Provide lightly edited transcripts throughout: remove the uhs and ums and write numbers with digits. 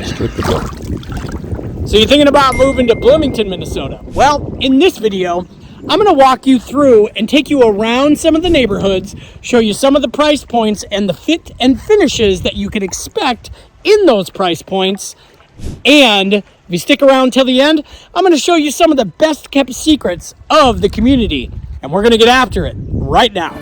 So you're thinking about moving to Bloomington, Minnesota? Well, in this video, I'm going to walk you through and take you around some of the neighborhoods, show you some of the price points and the fit and finishes that you can expect in those price points. And if you stick around till the end, I'm going to show you some of the best kept secrets of the community. And we're going to get after it right now.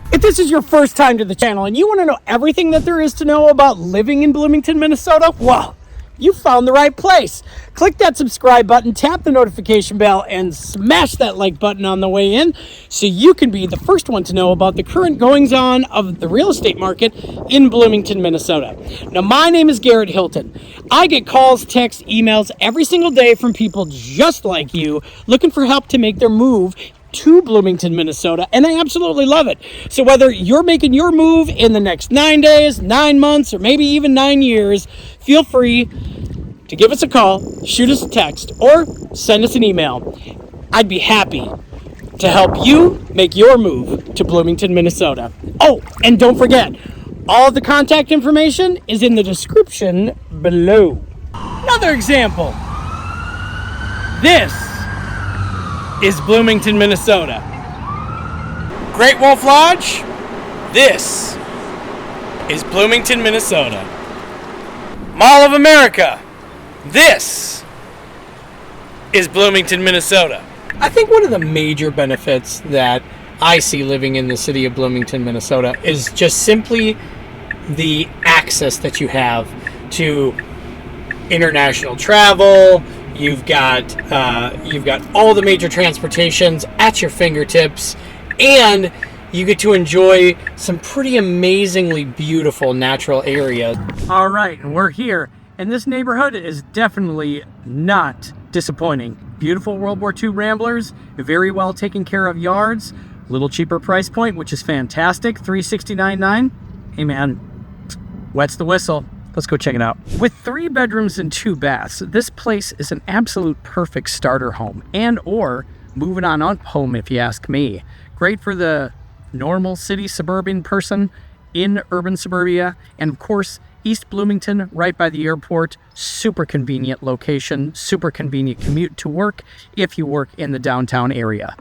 If this is your first time to the channel and you want to know everything that there is to know about living in Bloomington, Minnesota, well, you found the right place. Click that subscribe button, tap the notification bell, and smash that like button on the way in so you can be the first one to know about the current goings-on of the real estate market in Bloomington, Minnesota. Now, my name is Garrett Hilton. I get calls, texts, emails every single day from people just like you looking for help to make their move to Bloomington, Minnesota, and I absolutely love it. So whether you're making your move in the next 9 days, 9 months, or maybe even 9 years, feel free to give us a call, shoot us a text, or send us an email. I'd be happy to help you make your move to Bloomington, Minnesota. Oh, and don't forget, all of the contact information is in the description below. Another example. This is Bloomington, Minnesota. Great Wolf Lodge. This is Bloomington, Minnesota. Mall of America. This is Bloomington, Minnesota. I think one of the major benefits that I see living in the city of Bloomington, Minnesota is just simply the access that you have to international travel. You've got all the major transportations at your fingertips, and you get to enjoy some pretty amazingly beautiful natural areas. All right, we're here, and this neighborhood is definitely not disappointing. Beautiful World War II ramblers, very well taken care of yards, little cheaper price point, which is fantastic, $369.9. Hey man, wets the whistle. Let's go check it out. With 3 bedrooms and 2 baths, this place is an absolute perfect starter home and or moving on up home if you ask me. Great for the normal city suburban person in urban suburbia, and of course, East Bloomington, right by the airport, super convenient location, super convenient commute to work if you work in the downtown area.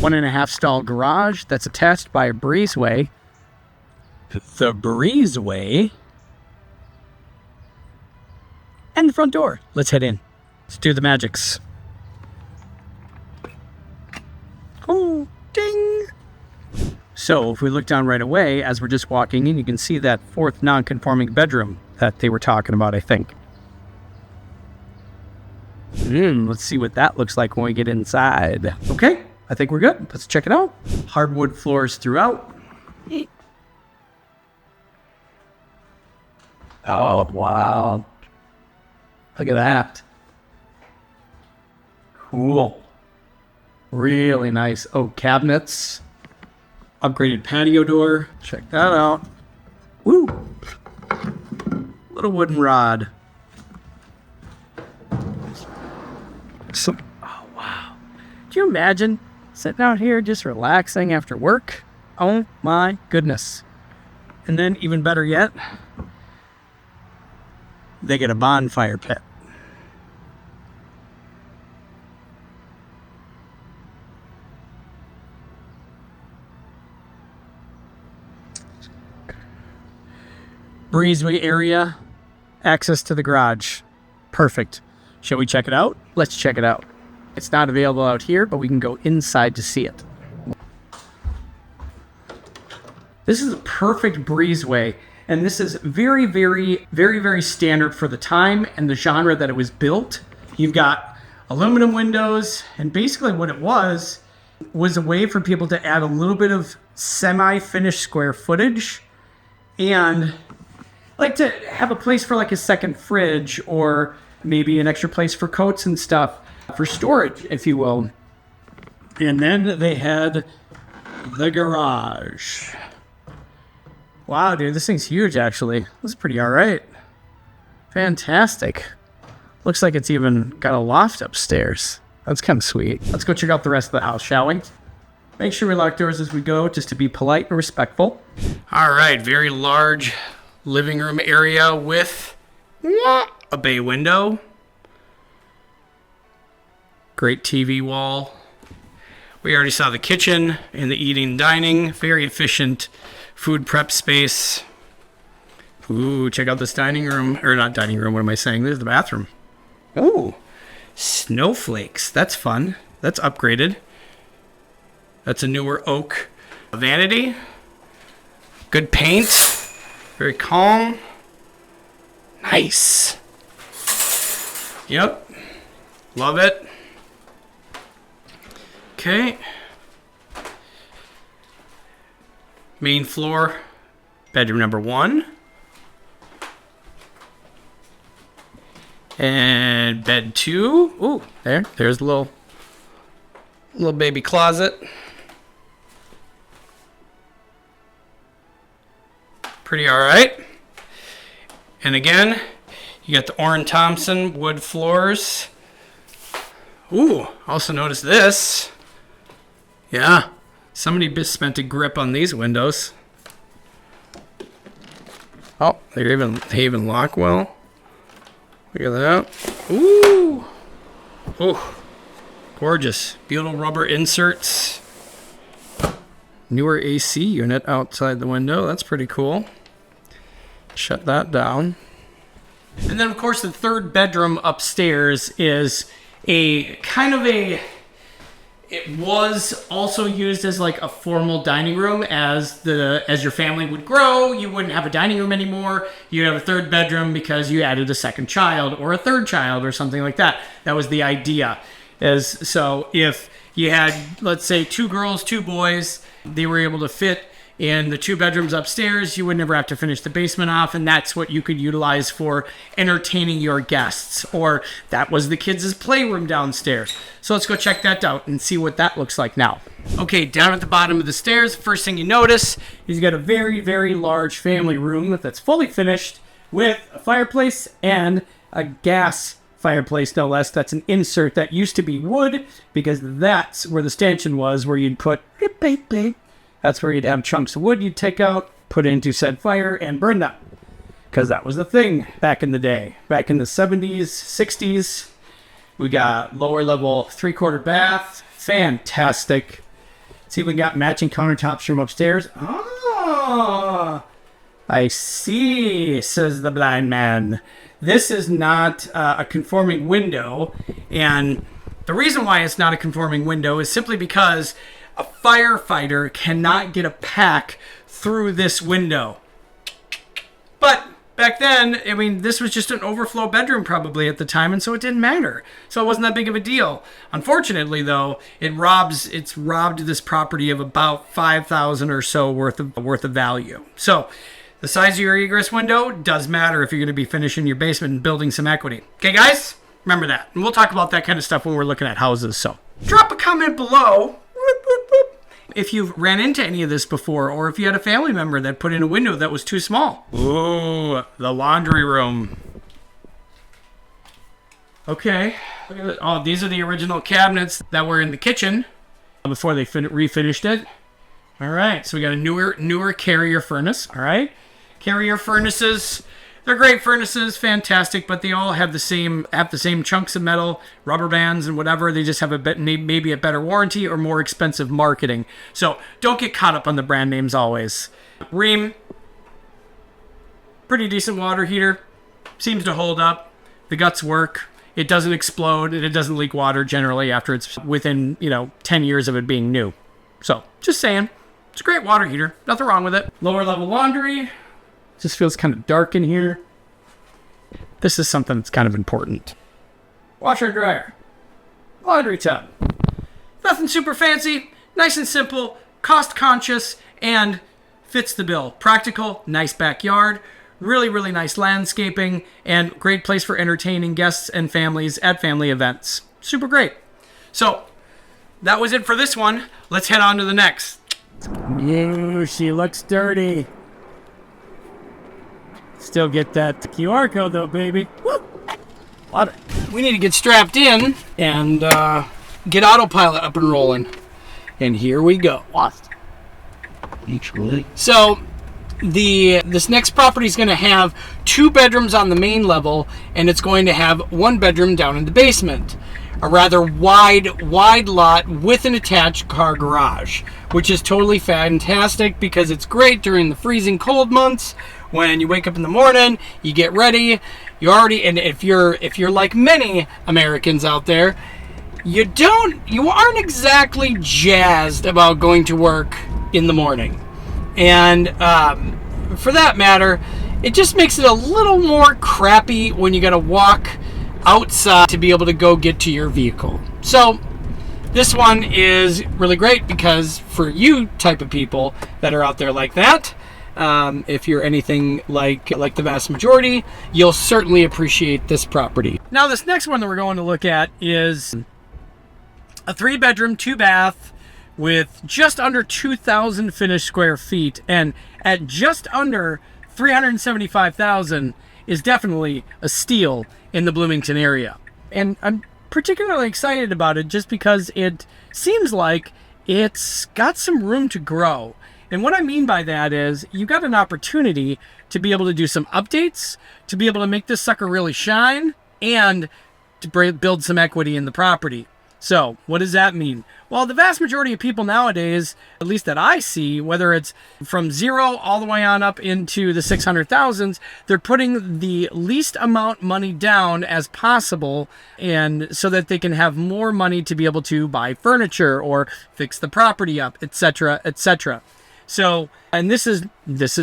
One and a half stall garage that's attached by a breezeway. The breezeway. And the front door. Let's head in. Let's do the magics. Oh, ding. So if we look down right away, as we're just walking in, you can see that 4th non-conforming bedroom that they were talking about, I think. Let's see what that looks like when we get inside. Okay. I think we're good. Let's check it out. Hardwood floors throughout. Oh, wow. Look at that. Cool. Really nice. Oh, cabinets. Upgraded patio door. Check that out. Woo. Little wooden rod. Oh, wow. Do you imagine sitting out here just relaxing after work? Oh my goodness. And then even better yet, they get a bonfire pit. Breezeway area, access to the garage. Perfect. Shall we check it out? Let's check it out. It's not available out here, but we can go inside to see it. This is a perfect breezeway, and this is very, very, very, very standard for the time and the genre that it was built. You've got aluminum windows, and basically what it was a way for people to add a little bit of semi-finished square footage and like to have a place for like a second fridge or maybe an extra place for coats and stuff for storage, if you will. And then they had the garage. Wow, dude, this thing's huge, actually. This is pretty all right. Fantastic. Looks like it's even got a loft upstairs. That's kind of sweet. Let's go check out the rest of the house, shall we? Make sure we lock doors as we go, just to be polite and respectful. All right, very large living room area with a bay window. Great TV wall. We already saw the kitchen and the eating and dining. Very efficient food prep space. Ooh, check out this dining room. Or not dining room, what am I saying? There's the bathroom. Ooh, snowflakes. That's fun. That's upgraded. That's a newer oak vanity. Good paint. Very calm. Nice. Yep. Love it. Okay. Main floor, bedroom number 1. And bed 2. Ooh, there's a little baby closet. Pretty all right. And again, you got the Orrin Thompson wood floors. Ooh, also notice this. Yeah, somebody spent a grip on these windows. Oh, they even lock well. Look at that. Ooh. Ooh. Gorgeous. Beautiful rubber inserts. Newer AC unit outside the window. That's pretty cool. Shut that down. And then, of course, the third bedroom upstairs is a kind of a... It was also used as like a formal dining room. As your family would grow, you wouldn't have a dining room anymore. You'd have a third bedroom because you added a second child or a third child or something like that. That was the idea. So if you had, let's say, 2 girls, 2 boys, they were able to fit in the 2 bedrooms upstairs. You would never have to finish the basement off, and that's what you could utilize for entertaining your guests. Or that was the kids' playroom downstairs. So let's go check that out and see what that looks like now. Okay, down at the bottom of the stairs, first thing you notice is you got a very, very large family room that's fully finished with a fireplace and a gas fireplace, no less. That's an insert that used to be wood because that's where the stanchion was, where you'd put... That's where you'd have chunks of wood you'd take out, put into said fire, and burn them. Because that was the thing back in the day. Back in the 70s, 60s, we got lower level 3/4 bath. Fantastic. See if we got matching countertops from upstairs. Ah, I see, says the blind man. This is not a conforming window. And the reason why it's not a conforming window is simply because a firefighter cannot get a pack through this window. But back then, I mean, this was just an overflow bedroom probably at the time, and so it didn't matter. So it wasn't that big of a deal. Unfortunately, though, it's robbed this property of about $5,000 or so worth of value. So the size of your egress window does matter if you're going to be finishing your basement and building some equity. Okay, guys? Remember that. And we'll talk about that kind of stuff when we're looking at houses. So drop a comment below if you've ran into any of this before, or if you had a family member that put in a window that was too small. Ooh, the laundry room. Okay. Look at it. Oh, these are the original cabinets that were in the kitchen before they refinished it. All right, so we got a newer Carrier furnace. All right, Carrier furnaces. They're great furnaces, fantastic, but they all have the same chunks of metal, rubber bands, and whatever. They just have maybe a better warranty or more expensive marketing. So don't get caught up on the brand names always. Rheem, pretty decent water heater, seems to hold up. The guts work. It doesn't explode, and it doesn't leak water generally after it's within 10 years of it being new. So just saying, it's a great water heater. Nothing wrong with it. Lower level laundry. Just feels kind of dark in here. This is something that's kind of important. Washer and dryer. Laundry tub. Nothing super fancy. Nice and simple. Cost conscious. And fits the bill. Practical. Nice backyard. Really, really nice landscaping. And great place for entertaining guests and families at family events. Super great. So, that was it for this one. Let's head on to the next. Ew, she looks dirty. Still get that QR code though, baby. Woo! We need to get strapped in and get autopilot up and rolling. And here we go. Lost. So this next property is going to have 2 bedrooms on the main level, and it's going to have 1 bedroom down in the basement. A rather wide lot with an attached car garage, which is totally fantastic because it's great during the freezing cold months. When you wake up in the morning, you get ready, and if you're like many Americans out there, you aren't exactly jazzed about going to work in the morning. And for that matter, it just makes it a little more crappy when you got to walk outside to be able to go get to your vehicle. So this one is really great because for you type of people that are out there like that, if you're anything like the vast majority, you'll certainly appreciate this property. Now this next one that we're going to look at is a 3-bedroom, 2-bath with just under 2,000 finished square feet, and at just under 375,000 is definitely a steal in the Bloomington area. And I'm particularly excited about it just because it seems like it's got some room to grow. And what I mean by that is you got an opportunity to be able to do some updates, to be able to make this sucker really shine, and to build some equity in the property. So what does that mean? Well, the vast majority of people nowadays, at least that I see, whether it's from 0 all the way on up into the 600,000s, they're putting the least amount money down as possible, and so that they can have more money to be able to buy furniture or fix the property up, etc., etc. So, and this is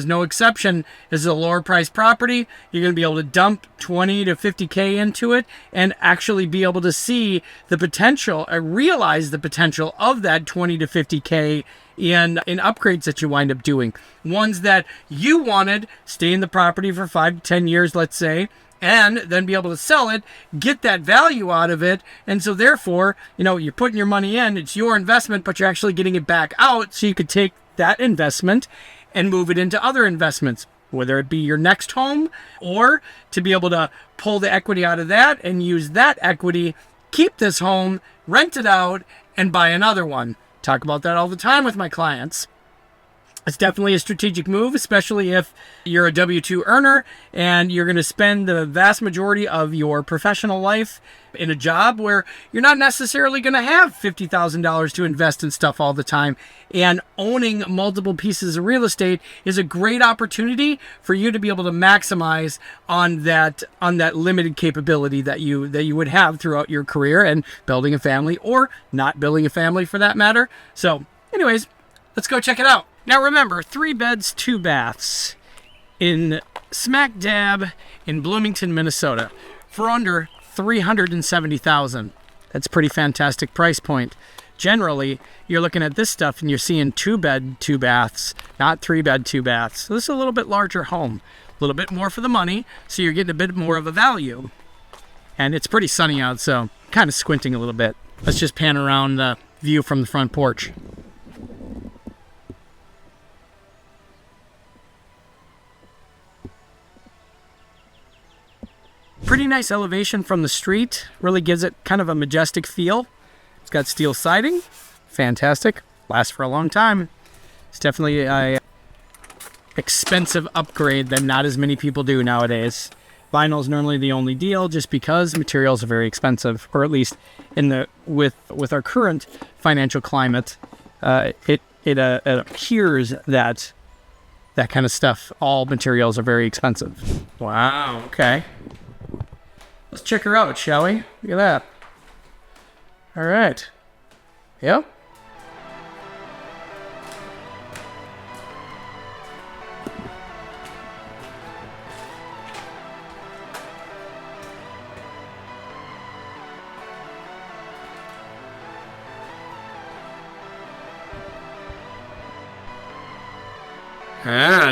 no exception. This is a lower price property. You're going to be able to dump 20 to 50K into it and actually be able to see the potential, realize the potential of that 20 to 50K in upgrades that you wind up doing. Ones that you wanted, stay in the property for 5 to 10 years, let's say, and then be able to sell it, get that value out of it. And so therefore, you're putting your money in, it's your investment, but you're actually getting it back out so you could take that investment and move it into other investments, whether it be your next home or to be able to pull the equity out of that and use that equity, keep this home, rent it out, and buy another one. Talk about that all the time with my clients. It's definitely a strategic move, especially if you're a W-2 earner and you're going to spend the vast majority of your professional life in a job where you're not necessarily going to have $50,000 to invest in stuff all the time. And owning multiple pieces of real estate is a great opportunity for you to be able to maximize on that limited capability that you would have throughout your career and building a family or not building a family for that matter. So anyways, let's go check it out. Now remember, 3 beds, 2 baths in smack dab in Bloomington, Minnesota for under $370,000. That's a pretty fantastic price point. Generally, you're looking at this stuff and you're seeing 2 bed, 2 baths, not 3 bed, 2 baths. So this is a little bit larger home, a little bit more for the money, so you're getting a bit more of a value. And it's pretty sunny out, so kind of squinting a little bit. Let's just pan around the view from the front porch. Pretty nice elevation from the street. Really gives it kind of a majestic feel. It's got steel siding. Fantastic. Lasts for a long time. It's definitely a expensive upgrade that not as many people do nowadays. Vinyl is normally the only deal just because materials are very expensive, or at least with our current financial climate, it appears that kind of stuff, all materials are very expensive. Wow, okay. Let's check her out, shall we? Look at that. All right. Yep.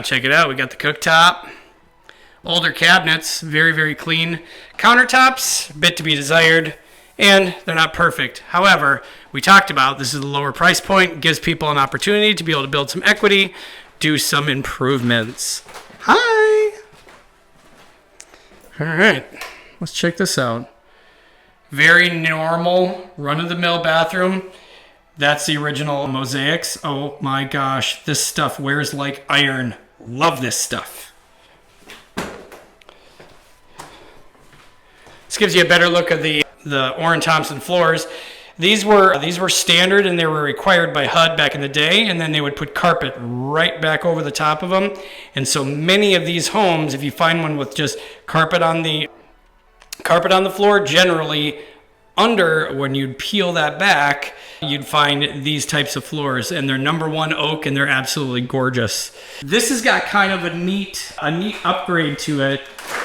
Check it out. We got the cooktop. Older cabinets, very, very clean. Countertops, a bit to be desired, and they're not perfect. However, we talked about this is the lower price point, gives people an opportunity to be able to build some equity, do some improvements. Hi! All right, let's check this out. Very normal, run-of-the-mill bathroom. That's the original mosaics. Oh my gosh, this stuff wears like iron. Love this stuff. This gives you a better look at the Orrin Thompson floors. These were standard and they were required by HUD back in the day, and then they would put carpet right back over the top of them. And so many of these homes, if you find one with just carpet on the floor, generally under, when you'd peel that back, you'd find these types of floors, and they're #1 oak, and they're absolutely gorgeous. This has got kind of a neat upgrade to it,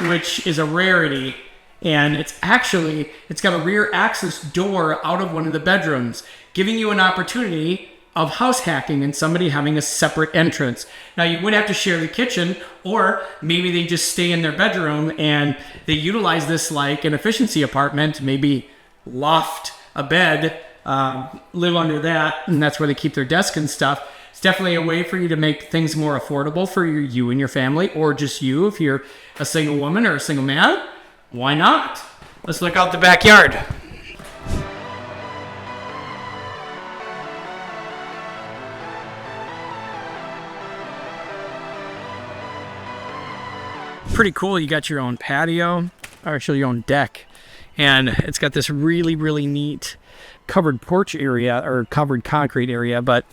which is a rarity. And it's got a rear access door out of one of the bedrooms, giving you an opportunity of house hacking and somebody having a separate entrance. Now, you would have to share the kitchen, or maybe they just stay in their bedroom and they utilize this like an efficiency apartment, maybe loft a bed, live under that, and that's where they keep their desk and stuff. It's definitely a way for you to make things more affordable for you and your family, or just you if you're a single woman or a single man. Why not? Let's look out the backyard. Pretty cool. You got your own patio, or actually your own deck, and it's got this really, really neat covered porch area, or covered concrete area, but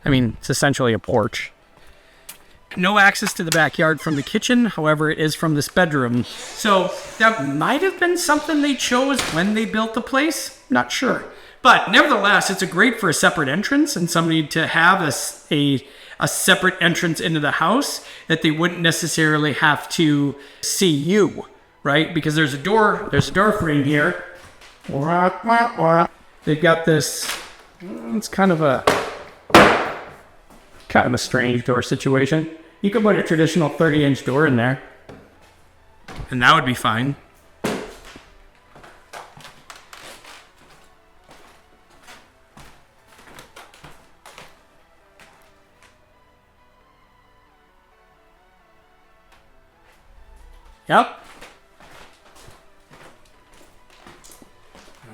I mean, it's essentially a porch. No access to the backyard from the kitchen, however, it is from this bedroom. So that might have been something they chose when they built the place. Not sure. But nevertheless, it's great for a separate entrance and somebody to have a separate entrance into the house that they wouldn't necessarily have to see you, right? Because there's a door frame here. They've got this, it's kind of a strange door situation. You could put a traditional 30-inch door in there, and that would be fine. Yep.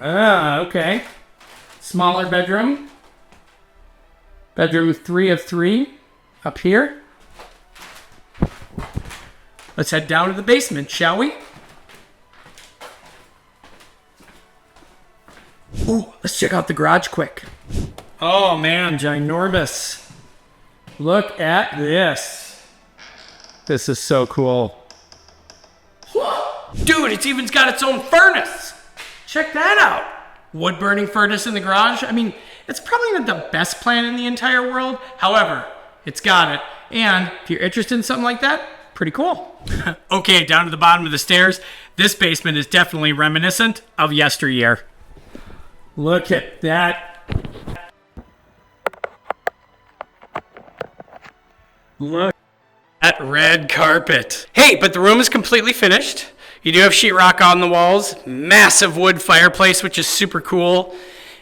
Okay. Smaller bedroom. Bedroom 3 of 3 up here. Let's head down to the basement, shall we? Ooh, let's check out the garage quick. Oh man, ginormous. Look at this. This is so cool. Dude, it's even got its own furnace. Check that out. Wood burning furnace in the garage. I mean, it's probably not the best plan in the entire world. However, it's got it. And if you're interested in something like that, pretty cool. Okay, down to the bottom of the stairs. This basement is definitely reminiscent of yesteryear. Look at that. Look at that red carpet. Hey, but the room is completely finished. You do have sheetrock on the walls, massive wood fireplace, which is super cool.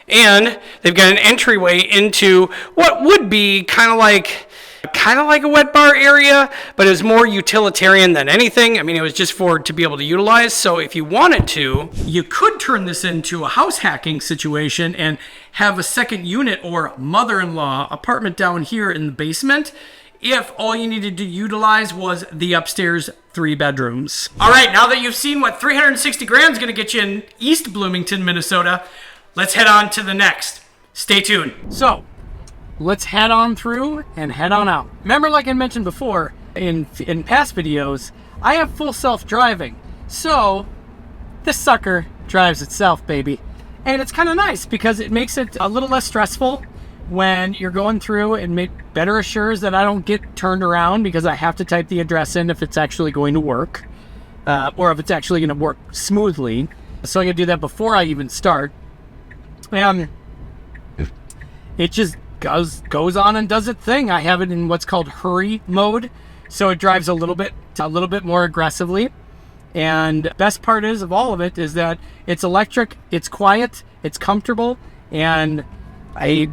And they've got an entryway into what would be kind of like a wet bar area, but it was more utilitarian than anything. I mean, it was just to be able to utilize. So if you wanted to, you could turn this into a house hacking situation and have a second unit or mother-in-law apartment down here in the basement, if all you needed to utilize was the upstairs 3 bedrooms. All right, now that you've seen what 360 grand is going to get you in East Bloomington, Minnesota, let's head on to the next. Stay tuned. So, let's head on through and head on out. Remember, like I mentioned before in past videos, I have full self-driving. So, this sucker drives itself, baby. And it's kind of nice because it makes it a little less stressful when you're going through, and better assures that I don't get turned around because I have to type the address in if it's actually going to work, or if it's actually going to work smoothly. So I can do that before I even start. And it just goes on and does its thing. I have it in what's called hurry mode, so it drives a little bit more aggressively. And best part of all of it is that it's electric, it's quiet, it's comfortable, and I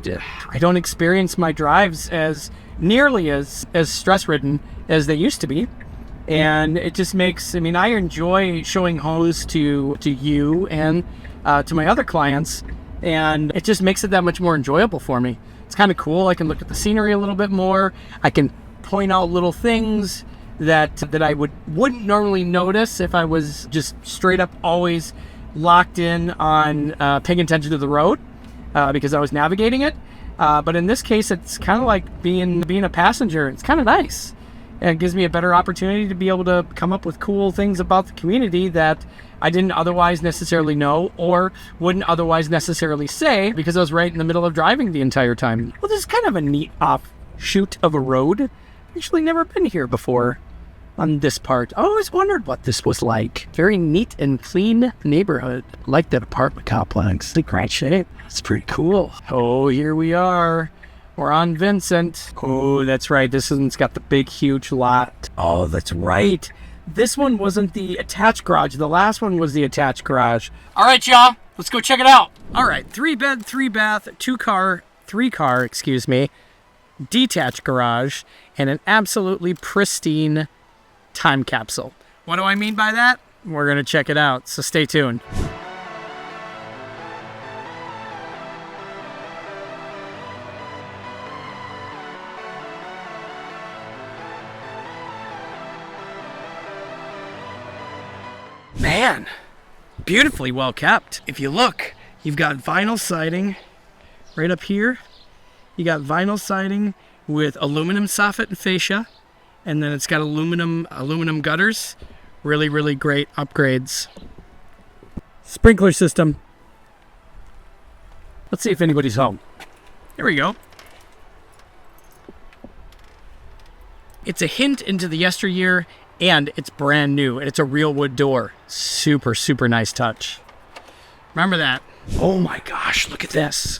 don't experience my drives as nearly as stress-ridden as they used to be. And it just makes, I mean, I enjoy showing homes to you and to my other clients, and it just makes it that much more enjoyable for me. It's kind of cool. I can look at the scenery a little bit more. I can point out little things that I wouldn't normally notice if I was just straight up always locked in on paying attention to the road because I was navigating it. But in this case, it's kind of like being a passenger. It's kind of nice. And it gives me a better opportunity to be able to come up with cool things about the community that I didn't otherwise necessarily know or wouldn't otherwise necessarily say because I was right in the middle of driving the entire time. Well, this is kind of a neat offshoot of a road. I've actually never been here before on this part. I always wondered what this was like. Very neat and clean neighborhood. I like that apartment complex. It's great shape. It's pretty cool. Oh, here we are. We're on Vincent. Oh, that's right. This one's got the big, huge lot. Oh, that's right. This one wasn't the attached garage. The last one was the attached garage. All right, y'all. Let's go check it out. All right. 3-bed, 3-bath, 3-car, excuse me, detached garage, and an absolutely pristine time capsule. What do I mean by that? We're going to check it out. So stay tuned. Man, beautifully well kept. If you look, you've got vinyl siding right up here. You got vinyl siding with aluminum soffit and fascia, and then it's got aluminum gutters. Really, really great upgrades. Sprinkler system. Let's see if anybody's home. Here we go. It's a hint into the yesteryear, and it's brand new, and it's a real wood door. Super, super nice touch. Remember that. Oh my gosh, look at this.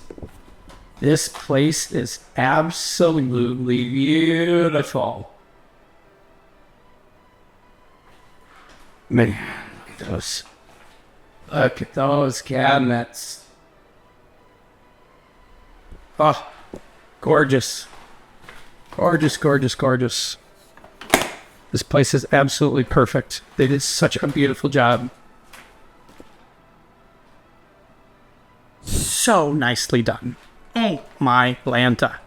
This place is absolutely beautiful. Man, look at those. Look at those cabinets. Oh, gorgeous. Gorgeous, gorgeous, gorgeous. This place is absolutely perfect. They did such a beautiful job. So nicely done. Oh my Lanta.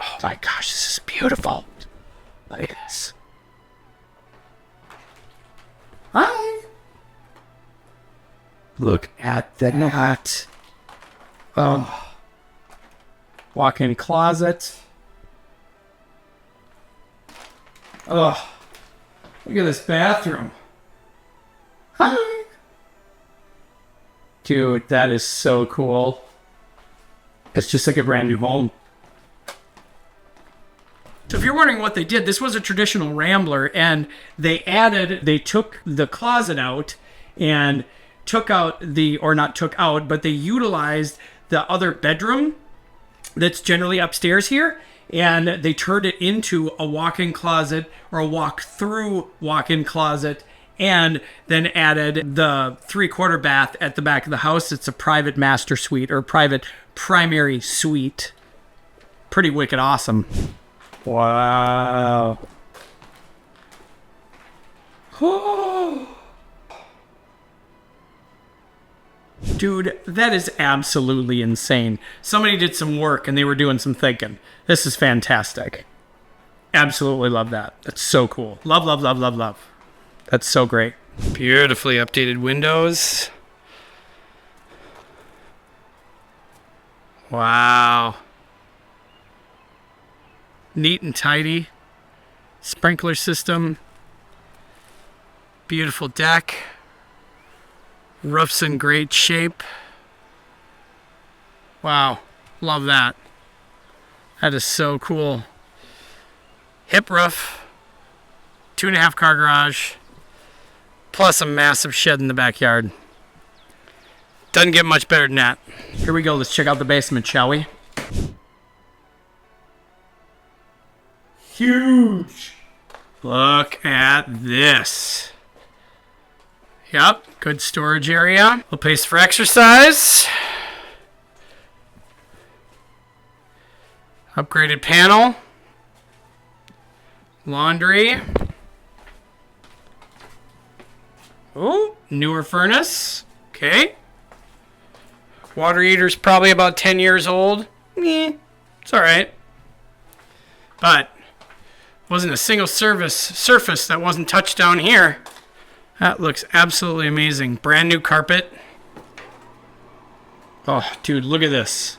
Oh my gosh, this is beautiful. Look at this. Hi. Look at that. Oh. Walk-in closet. Oh, look at this bathroom. Hi. Dude, that is so cool. It's just like a brand new home. So if you're wondering what they did, this was a traditional Rambler, and they took the closet out and they utilized the other bedroom that's generally upstairs here, and they turned it into a walk-in closet or a walk-through walk-in closet, and then added the 3/4 bath at the back of the house. It's a private master suite or private primary suite. Pretty wicked awesome. Wow. Dude, that is absolutely insane. Somebody did some work and they were doing some thinking. This is fantastic. Absolutely love that. That's so cool. Love, love, love, love, love. That's so great. Beautifully updated windows. Wow. Neat and tidy. Sprinkler system. Beautiful deck. Roof's in great shape. Wow. Love that. That is so cool. Hip roof. 2.5 car garage. Plus a massive shed in the backyard. Doesn't get much better than that. Here we go. Let's check out the basement, shall we? Huge. Look at this. Yep, good storage area. Little place for exercise. Upgraded panel. Laundry. Oh, newer furnace. Okay. Water heater's probably about 10 years old. It's all right. But wasn't a single surface that wasn't touched down here. That looks absolutely amazing. Brand new carpet. Oh, dude, look at this.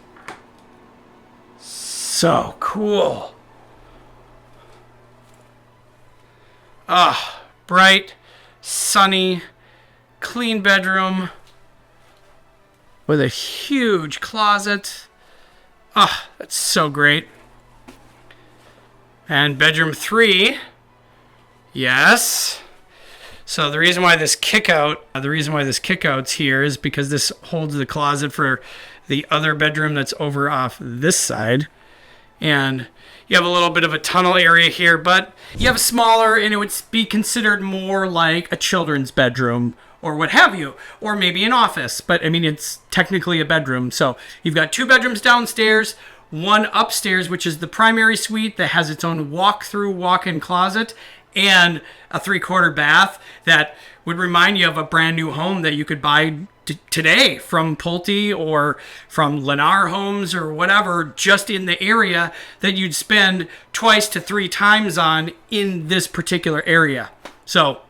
So cool. Ah, bright, sunny, clean bedroom with a huge closet. Ah, that's so great. And bedroom 3. Yes. So the reason why this kickout's here is because this holds the closet for the other bedroom that's over off this side. And you have a little bit of a tunnel area here, but you have a smaller, and it would be considered more like a children's bedroom or what have you, or maybe an office. But I mean, it's technically a bedroom. So you've got 2 bedrooms downstairs, 1 upstairs, which is the primary suite that has its own walk-in closet, and a 3/4 bath that would remind you of a brand new home that you could buy today from Pulte or from Lennar Homes or whatever, just in the area that you'd spend 2 to 3 times on in this particular area. So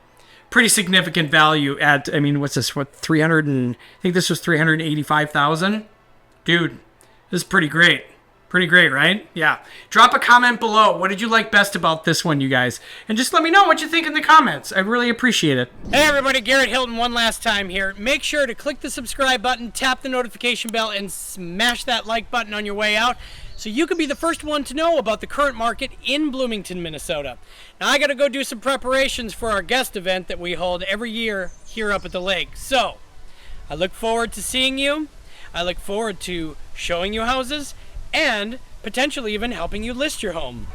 pretty significant value at, I mean, what's this, what, 300 and, I think this was 385,000. Dude, this is pretty great. Pretty great, right? Yeah. Drop a comment below. What did you like best about this one, you guys? And just let me know what you think in the comments. I'd really appreciate it. Hey, everybody. Garrett Hilton one last time here. Make sure to click the subscribe button, tap the notification bell, and smash that like button on your way out so you can be the first one to know about the current market in Bloomington, Minnesota. Now, I got to go do some preparations for our guest event that we hold every year here up at the lake. So, I look forward to seeing you. I look forward to showing you houses and potentially even helping you list your home.